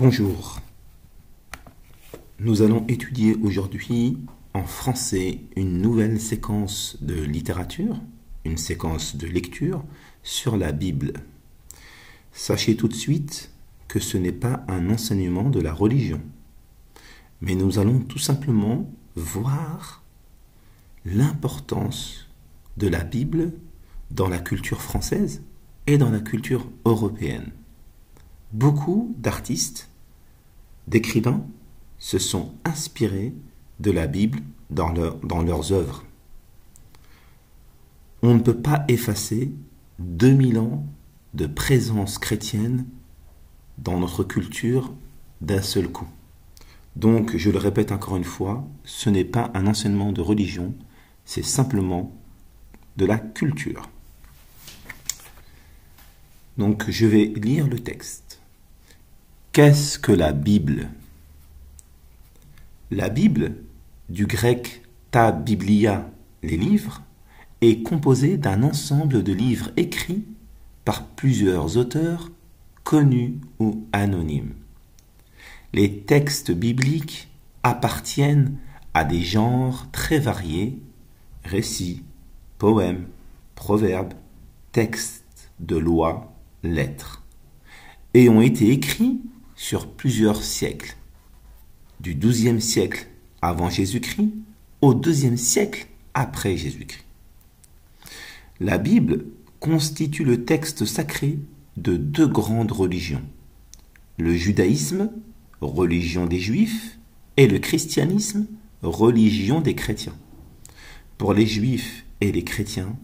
Bonjour, nous allons étudier aujourd'hui en français une nouvelle séquence de littérature, une séquence de lecture sur la Bible. Sachez tout de suite que ce n'est pas un enseignement de la religion, mais nous allons tout simplement voir l'importance de la Bible dans la culture française et dans la culture européenne. Beaucoup d'artistes, d'écrivains se sont inspirés de la Bible dans leurs œuvres. On ne peut pas effacer 2000 ans de présence chrétienne dans notre culture d'un seul coup. Donc, je le répète encore une fois, ce n'est pas un enseignement de religion, c'est simplement de la culture. Donc, je vais lire le texte. Qu'est-ce que la Bible ? La Bible, du grec ta biblia, les livres, est composée d'un ensemble de livres écrits par plusieurs auteurs, connus ou anonymes. Les textes bibliques appartiennent à des genres très variés, récits, poèmes, proverbes, textes de loi, lettres, et ont été écrits sur plusieurs siècles, du XIIe siècle avant Jésus-Christ au IIe siècle après Jésus-Christ. La Bible constitue le texte sacré de deux grandes religions, le judaïsme, religion des Juifs, et le christianisme, religion des chrétiens. Pour les Juifs et les chrétiens,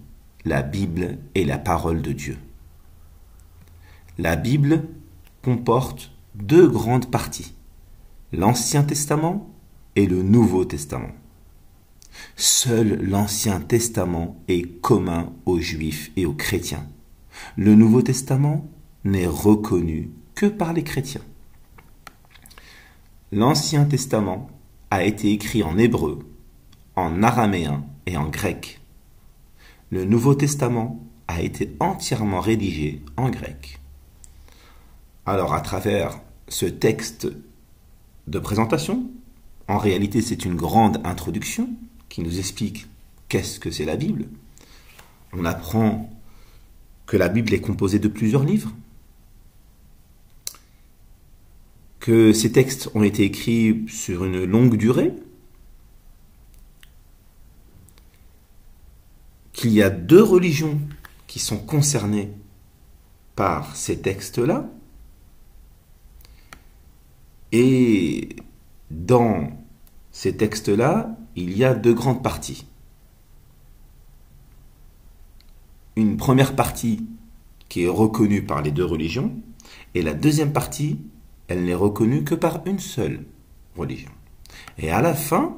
la Bible est la parole de Dieu. La Bible comporte deux grandes parties, l'Ancien Testament et le Nouveau Testament. Seul l'Ancien Testament est commun aux Juifs et aux chrétiens. Le Nouveau Testament n'est reconnu que par les chrétiens. L'Ancien Testament a été écrit en hébreu, en araméen et en grec. Le Nouveau Testament a été entièrement rédigé en grec. Alors, à travers ce texte de présentation, en réalité c'est une grande introduction qui nous explique qu'est-ce que c'est la Bible. On apprend que la Bible est composée de plusieurs livres, que ces textes ont été écrits sur une longue durée, qu'il y a deux religions qui sont concernées par ces textes-là, et dans ces textes-là, il y a deux grandes parties. Une première partie qui est reconnue par les deux religions, et la deuxième partie, elle n'est reconnue que par une seule religion. Et à la fin,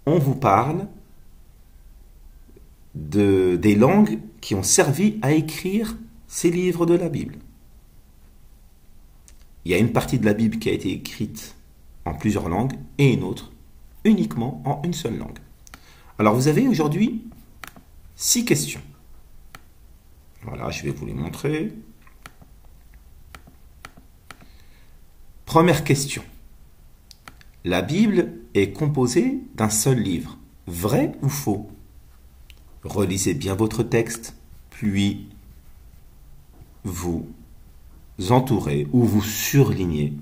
on vous parle des langues qui ont servi à écrire ces livres de la Bible. Il y a une partie de la Bible qui a été écrite en plusieurs langues et une autre uniquement en une seule langue. Alors vous avez aujourd'hui 6 questions. Voilà, je vais vous les montrer. Première question. La Bible est composée d'un seul livre. Vrai ou faux ? Relisez bien votre texte, puis vous entourez ou vous surlignez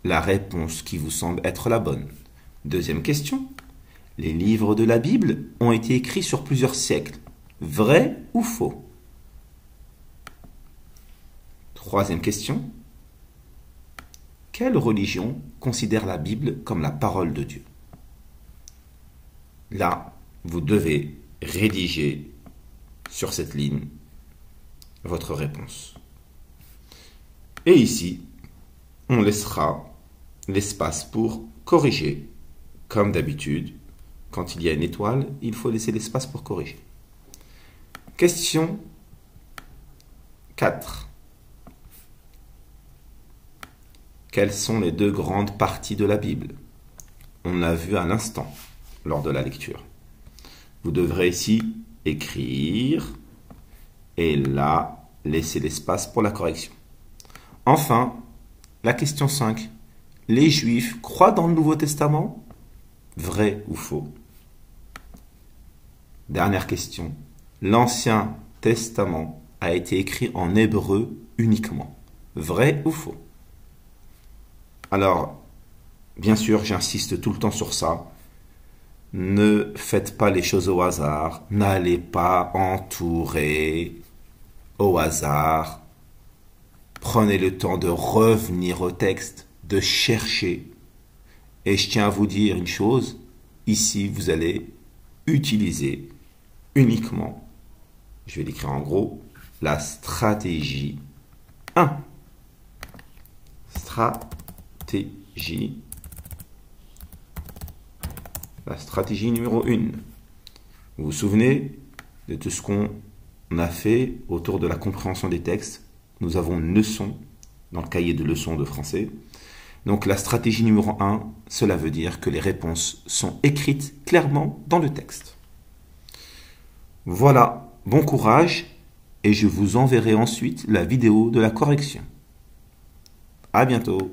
la réponse qui vous semble être la bonne. Deuxième question. Les livres de la Bible ont été écrits sur plusieurs siècles. Vrai ou faux ? Troisième question. Quelle religion considère la Bible comme la parole de Dieu ? Là, vous devez rédiger sur cette ligne votre réponse. Et ici, on laissera l'espace pour corriger. Comme d'habitude, quand il y a une étoile, il faut laisser l'espace pour corriger. Question 4. Quelles sont les deux grandes parties de la Bible ? On l'a vu à l'instant, lors de la lecture. Vous devrez ici écrire et là, laisser l'espace pour la correction. Enfin, La question 5. Les Juifs croient dans le Nouveau Testament? Vrai ou faux? Dernière question. L'Ancien Testament a été écrit en hébreu uniquement. Vrai ou faux? Alors, bien sûr, j'insiste tout le temps sur ça. Ne faites pas les choses au hasard. N'allez pas entourer au hasard. Prenez le temps de revenir au texte, de chercher. Et je tiens à vous dire une chose. Ici, vous allez utiliser uniquement, je vais l'écrire en gros, la stratégie 1. Stratégie. La stratégie numéro 1. Vous vous souvenez de tout ce qu'on a fait autour de la compréhension des textes? Nous avons une leçon dans le cahier de leçons de français. Donc la stratégie numéro 1, cela veut dire que les réponses sont écrites clairement dans le texte. Voilà, bon courage et je vous enverrai ensuite la vidéo de la correction. À bientôt.